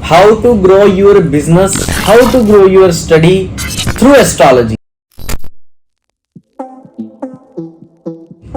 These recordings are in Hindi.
How to grow your business, how to grow your study through astrology.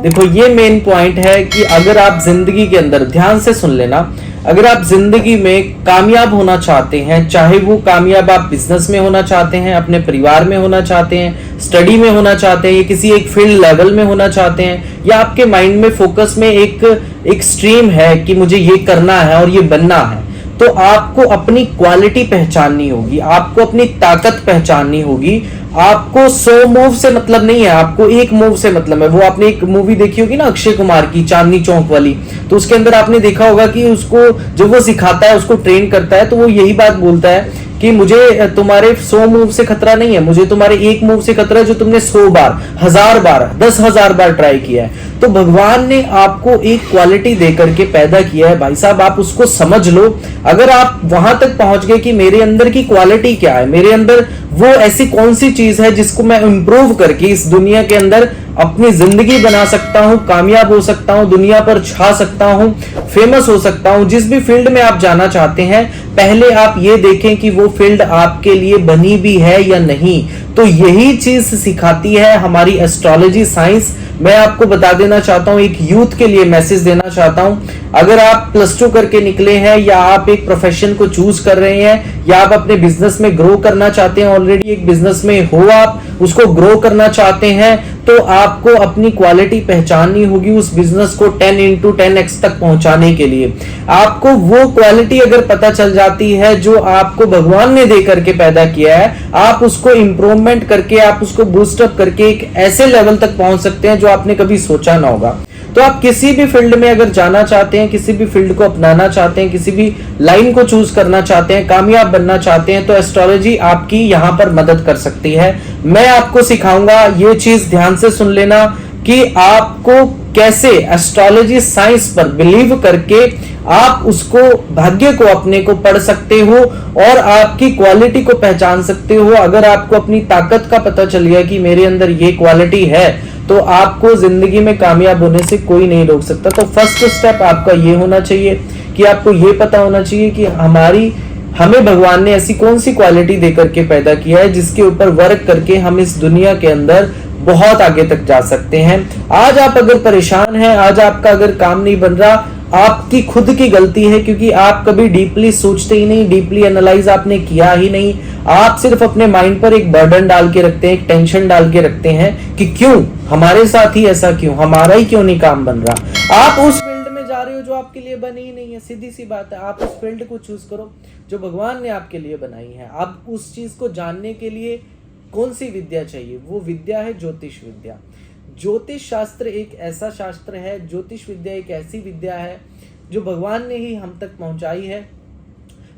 देखो ये मेन पॉइंट है कि अगर आप जिंदगी के अंदर, ध्यान से सुन लेना, अगर आप जिंदगी में कामयाब होना चाहते हैं, चाहे वो कामयाब आप बिजनेस में होना चाहते हैं, अपने परिवार में होना चाहते हैं, स्टडी में होना चाहते हैं, या किसी एक फील्ड लेवल में होना चाहते हैं, या आपके माइंड में फोकस में एक स्ट्रीम है कि मुझे ये करना है और ये बनना है, तो आपको अपनी क्वालिटी पहचाननी होगी, आपको अपनी ताकत पहचाननी होगी। आपको 100 मूव से मतलब नहीं है, आपको एक मूव से मतलब है। वो आपने एक मूवी देखी होगी ना अक्षय कुमार की, चांदनी चौक वाली, तो उसके अंदर आपने देखा होगा कि उसको जब वो सिखाता है, उसको ट्रेन करता है, तो वो यही बात बोलता है कि मुझे तुम्हारे 100 मूव से खतरा नहीं है, मुझे तुम्हारे एक मूव से खतरा है जो तुमने 100 बार, 1000 बार, 10,000 बार ट्राई किया है। तो भगवान ने आपको एक क्वालिटी दे करके पैदा किया है भाई साहब, आप उसको समझ लो। अगर आप वहां तक पहुंच गए कि मेरे अंदर की क्वालिटी क्या है, मेरे अंदर वो ऐसी कौन सी चीज है जिसको मैं इंप्रूव करके इस दुनिया के अंदर अपनी जिंदगी बना सकता हूं, कामयाब हो सकता हूं, दुनिया पर छा सकता हूं, फेमस हो सकता हूं। जिस भी फील्ड में आप जाना चाहते हैं, पहले आप ये देखें कि वो फील्ड आपके लिए बनी भी है या नहीं। तो यही चीज सिखाती है हमारी एस्ट्रोलॉजी साइंस। मैं आपको बता देना चाहता हूं, एक यूथ के लिए मैसेज देना चाहता हूं। अगर आप +2 करके निकले हैं, या आप एक प्रोफेशन को चूज कर रहे हैं, या आप अपने बिजनेस में ग्रो करना चाहते हैं, ऑलरेडी एक बिजनेस में हो, आप उसको ग्रो करना चाहते हैं, तो आपको अपनी क्वालिटी पहचाननी होगी उस बिजनेस को 10 into 10x तक पहुंचाने के लिए। आपको वो क्वालिटी अगर पता चल जाती है जो आपको भगवान ने दे करके पैदा किया है, आप उसको इंप्रूवमेंट करके, आप उसको बूस्टअप करके एक ऐसे लेवल तक पहुंच सकते हैं जो आपने कभी सोचा ना होगा। तो आप किसी भी फील्ड में अगर जाना चाहते हैं, किसी भी फील्ड को अपनाना चाहते हैं, किसी भी लाइन को चूज करना चाहते हैं, कामयाब बनना चाहते हैं, तो एस्ट्रोलॉजी आपकी यहां पर मदद कर सकती है। मैं आपको सिखाऊंगा, ये चीज ध्यान से सुन लेना, कि आपको कैसे एस्ट्रोलॉजी साइंस पर बिलीव करके आप उसको, भाग्य को अपने को पढ़ सकते हो और आपकी क्वालिटी को पहचान सकते हो। अगर आपको अपनी ताकत का पता चल गया कि मेरे अंदर ये क्वालिटी है, तो आपको जिंदगी में कामयाब होने से कोई नहीं रोक सकता। तो फर्स्ट स्टेप आपका ये होना चाहिए कि आपको ये पता होना चाहिए कि हमें भगवान ने ऐसी कौन सी क्वालिटी देकर के पैदा किया है जिसके ऊपर वर्क करके हम इस दुनिया के अंदर बहुत आगे तक जा सकते हैं। आज आप अगर परेशान हैं, आज आपका अगर काम नहीं बन रहा, आपकी खुद की गलती है, क्योंकि आप कभी डीपली सोचते ही नहीं, डीपली एनालाइज आपने किया ही नहीं। आप सिर्फ अपने माइंड पर एक बर्डन डाल के रखते हैं, एक टेंशन डाल के रखते हैं कि क्यों हमारे साथ ही ऐसा, क्यों हमारा ही क्यों नहीं काम बन रहा। आप उस फील्ड में जा रहे हो जो आपके लिए बनी ही नहीं है, सीधी सी बात है। आप उस फील्ड को चूज करो जो भगवान ने आपके लिए बनाई है। आप उस चीज को जानने के लिए कौन सी विद्या चाहिए, वो विद्या है ज्योतिष विद्या। ज्योतिष शास्त्र एक ऐसा शास्त्र है, ज्योतिष विद्या एक ऐसी विद्या है जो भगवान ने ही हम तक पहुंचाई है।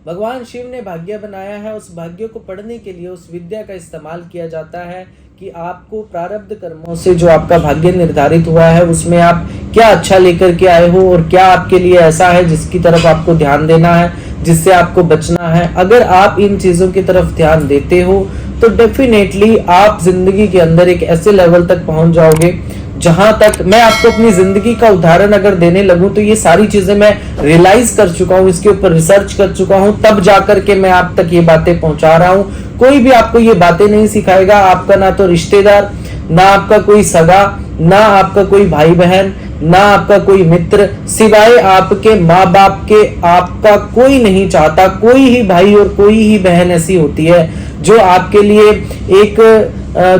भगवान शिव ने भाग्य बनाया है, उस भाग्य को पढ़ने के लिए उस विद्या का इस्तेमाल किया जाता है कि आपको प्रारब्ध कर्मों से जो आपका भाग्य निर्धारित हुआ है उसमें आप क्या अच्छा लेकर के आए हो और क्या आपके लिए ऐसा है जिसकी तरफ आपको ध्यान देना है, जिससे आपको बचना है। अगर आप इन चीजों की तरफ ध्यान देते हो तो डेफिनेटली आप जिंदगी के अंदर एक ऐसे लेवल तक पहुंच जाओगे जहां तक मैं आपको अपनी जिंदगी का उदाहरण अगर देने लगूं तो ये सारी चीजें मैं रियलाइज कर चुका हूं, इसके ऊपर रिसर्च कर चुका हूं, तब जाकर के मैं आप तक ये बातें पहुंचा रहा हूं। कोई भी आपको ये बातें नहीं सिखाएगा, आपका ना तो रिश्तेदार, ना आपका कोई सगा, ना आपका कोई भाई बहन, ना आपका कोई मित्र, सिवाय आपके माँ बाप के आपका कोई नहीं चाहता। कोई ही भाई और कोई ही बहन ऐसी होती है जो आपके लिए एक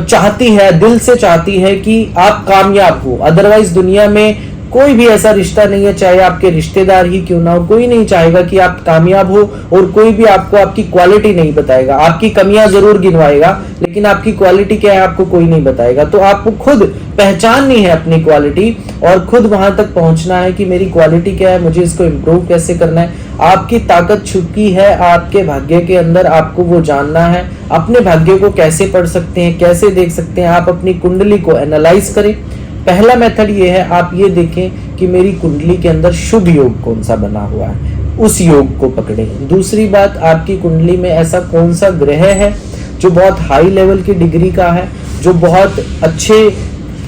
चाहती है, दिल से चाहती है कि आप कामयाब हो। अदरवाइज दुनिया में कोई भी ऐसा रिश्ता नहीं है, चाहे आपके रिश्तेदार ही क्यों ना हो, कोई नहीं चाहेगा कि आप कामयाब हो, और कोई भी आपको आपकी क्वालिटी नहीं बताएगा। आपकी कमियां जरूर गिनवाएगा, लेकिन आपकी क्वालिटी क्या है आपको कोई नहीं बताएगा। तो आपको खुद पहचाननी है अपनी क्वालिटी और खुद वहां तक पहुंचना है कि मेरी क्वालिटी क्या है, मुझे इसको इम्प्रूव कैसे करना है। आपकी ताकत छुपी है आपके भाग्य के अंदर, आपको वो जानना है। अपने भाग्य को कैसे पढ़ सकते हैं, कैसे देख सकते हैं, आप अपनी कुंडली को एनालाइज करें। पहला मेथड ये है, आप ये देखें कि मेरी कुंडली के अंदर शुभ योग कौन सा बना हुआ है, उस योग को पकड़ें। दूसरी बात, आपकी कुंडली में ऐसा कौन सा ग्रह है जो बहुत हाई लेवल की डिग्री का है, जो बहुत अच्छे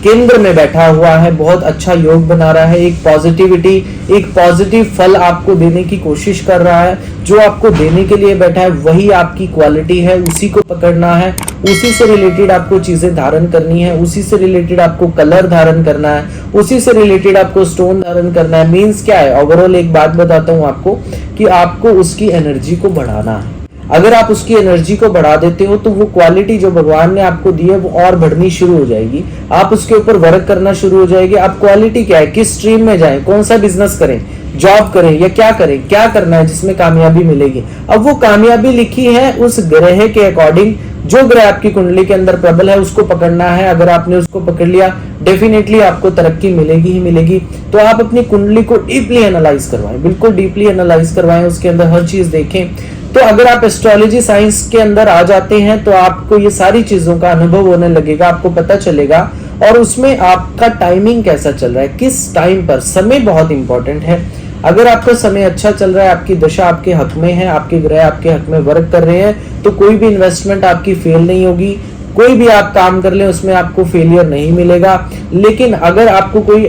केंद्र में बैठा हुआ है, बहुत अच्छा योग बना रहा है, एक पॉजिटिविटी, एक पॉजिटिव फल आपको देने की कोशिश कर रहा है। जो आपको देने के लिए बैठा है वही आपकी क्वालिटी है, उसी को पकड़ना है, उसी से रिलेटेड आपको चीजें धारण करनी है, उसी से रिलेटेड आपको कलर धारण करना है, उसी से रिलेटेड आपको स्टोन धारण करना है। मीन्स क्या है, ओवरऑल एक बात बताता हूँ आपको कि आपको उसकी एनर्जी को बढ़ाना है। अगर आप उसकी एनर्जी को बढ़ा देते हो तो वो क्वालिटी जो भगवान ने आपको दी है वो और बढ़नी शुरू हो जाएगी, आप उसके ऊपर वर्क करना शुरू हो जाएगी। आप क्वालिटी क्या है, किस स्ट्रीम में जाएं, कौन सा बिजनेस करें, जॉब करें या क्या करें, क्या करना है जिसमें कामयाबी मिलेगी। अब वो कामयाबी लिखी है उस ग्रह के अकॉर्डिंग, जो ग्रह आपकी कुंडली के अंदर प्रबल है उसको पकड़ना है। अगर आपने उसको पकड़ लिया डेफिनेटली आपको तरक्की मिलेगी ही मिलेगी। तो आप अपनी कुंडली को डीपली एनालाइज करवाएं, बिल्कुल डीपली एनालाइज करवाएं, उसके अंदर हर चीज देखें। तो अगर आप एस्ट्रोलॉजी साइंस के अंदर आ जाते हैं तो आपको ये सारी चीजों का अनुभव होने लगेगा, आपको पता चलेगा। और उसमें आपका टाइमिंग कैसा चल रहा है, किस टाइम पर, समय बहुत इंपॉर्टेंट है। अगर आपका समय अच्छा चल रहा है, आपकी दशा आपके हक में है, आपके ग्रह आपके हक में वर्क कर रहे हैं, तो कोई भी इन्वेस्टमेंट आपकी फेल नहीं होगी, कोई भी आप काम कर ले उसमें आपको फेलियर नहीं मिलेगा। लेकिन अगर आपको कोई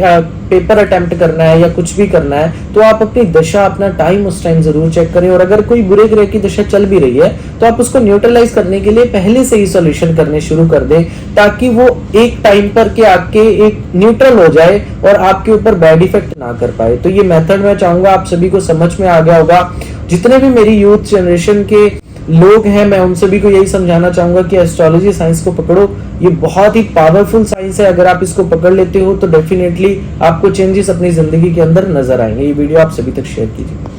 पेपर अटेम्प्ट करना है या कुछ भी करना है तो आप अपनी दशा, अपना टाइम उस टाइम जरूर चेक करें। और अगर कोई बुरे ग्रह की दशा चल भी रही है तो आप उसको न्यूट्रलाइज करने के लिए पहले से ही सॉल्यूशन करने शुरू कर दें, ताकि वो एक टाइम पर के आके एक न्यूट्रल हो जाए और आपके ऊपर बैड इफेक्ट ना कर पाए। तो ये मेथड मैं चाहूंगा आप सभी को समझ में आ गया होगा। जितने भी मेरी यूथ जनरेशन के लोग हैं मैं उन सभी को यही समझाना चाहूंगा कि एस्ट्रोलॉजी साइंस को पकड़ो, ये बहुत ही पावरफुल साइंस है। अगर आप इसको पकड़ लेते हो तो डेफिनेटली आपको चेंजेस अपनी जिंदगी के अंदर नजर आएंगे। ये वीडियो आप सभी तक शेयर कीजिए।